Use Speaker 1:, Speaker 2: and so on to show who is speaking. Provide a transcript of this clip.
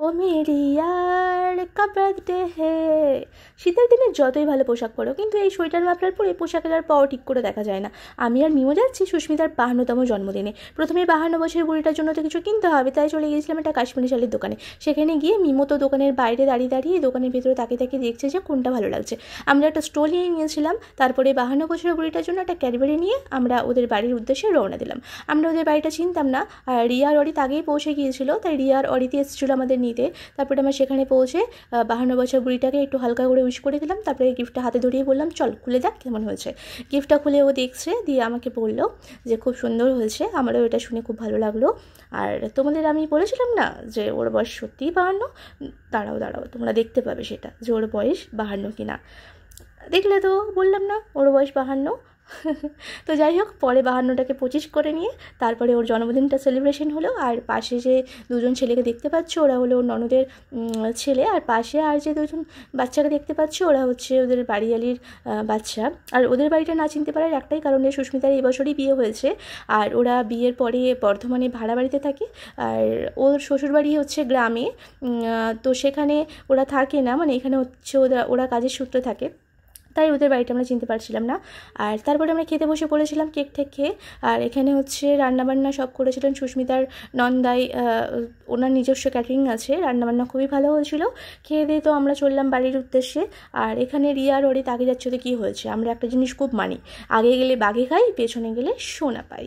Speaker 1: ও Mary ইয়ার কব birthday হে। শীতের দিনে যতই ভালো পোশাক পরো, কিন্তু এই সোয়েটার মাফলার পরে পোশাকের আর পাও ঠিক করে দেখা যায় না। আমি আর মিমো যাচ্ছি সুস্মিতার 52তম জন্মদিনে। প্রথমে 52 বছরের বুড়িটার জন্য তো কিছু কিনতে হবে, তাই চলে গিয়েছিলাম একটা কাশ্মীরি শালের দোকানে। সেখানে গিয়ে মিমো তো দোকানের বাইরে দাঁড়িয়ে দাঁড়িয়ে দোকানের ভিতরে তাকিয়ে তাকিয়ে দেখছে যে কোনটা ভালো লাগছে। আমরা একটা স্টোল নিয়ে নিয়েছিলাম। তারপরে 52 বছরের বুড়িটার জন্য একটা ক্যাডবেরি নিয়ে আমরা ওদের বাড়ির উদ্দেশ্যে রওনা দিলাম। আমরা ওদের বাড়িটা চিনতাম না, আর রিয়া আর অরিত আগেই পৌঁছে গিয়েছিল, তাই রিয়া আর অরিত এসেছিলো আমাদের নিতে। তারপরে আমরা সেখানে পৌঁছে 52 বছর বুড়িটাকে একটু হালকা করে উইশ করে দিলাম। তারপরে গিফটটা হাতে ধরিয়ে বললাম চল খুলে দেখ কেমন হয়েছে। গিফটটা খুলে ও দেখছে, দিয়ে আমাকে বললো যে খুব সুন্দর হয়েছে। আমারও এটা শুনে খুব ভালো লাগলো। আর তোমাদের আমি বলেছিলাম না যে ওর বয়স সত্যিই 52? দাঁড়াও দাঁড়াও, তোমরা দেখতে পাবে সেটা যে ওর বয়স 52 কিনা। দেখলে তো, বললাম না ওর বয়স 52। তো যাই হোক, পরে 52টাকে 25 করে নিয়ে তারপরে ওর জন্মদিনটা সেলিব্রেশন হলো। আর পাশে যে দুজন ছেলেকে দেখতে পাচ্ছ ওরা হলো ওর ননদের ছেলে, আর পাশে আর যে দুজন বাচ্চাকে দেখতে পাচ্ছ ওরা হচ্ছে ওদের বাড়িয়ালির বাচ্চা। আর ওদের বাড়িটা না চিনতে পারার একটাই কারণ, সুস্মিতার এই বছরই বিয়ে হয়েছে, আর ওরা বিয়ের পরে বর্ধমানে ভাড়া বাড়িতে থাকে। আর ওর শ্বশুরবাড়ি হচ্ছে গ্রামে, তো সেখানে ওরা থাকে না, মানে এখানে হচ্ছে ওরা কাজের সূত্রে থাকে, তাই ওদের বাড়িটা আমরা চিনতে পারছিলাম না। আর তারপরে আমরা খেতে বসে পড়েছিলাম কেক ঠেক খেয়ে। আর এখানে হচ্ছে রান্নাবান্না সব করেছিলেন সুস্মিতার নন্দাই, ওনার নিজস্ব ক্যাটারিং আছে, রান্নাবান্না খুবই ভালো হয়েছিল। খেয়ে দিয়ে তো আমরা চললাম বাড়ির উদ্দেশ্যে। আর এখানে রিয়া আর অরিত আগে যাচ্ছে, তো কী হয়েছে, আমরা একটা জিনিস খুব মানি, আগে গেলে বাঘে খাই, পেছনে গেলে সোনা পাই।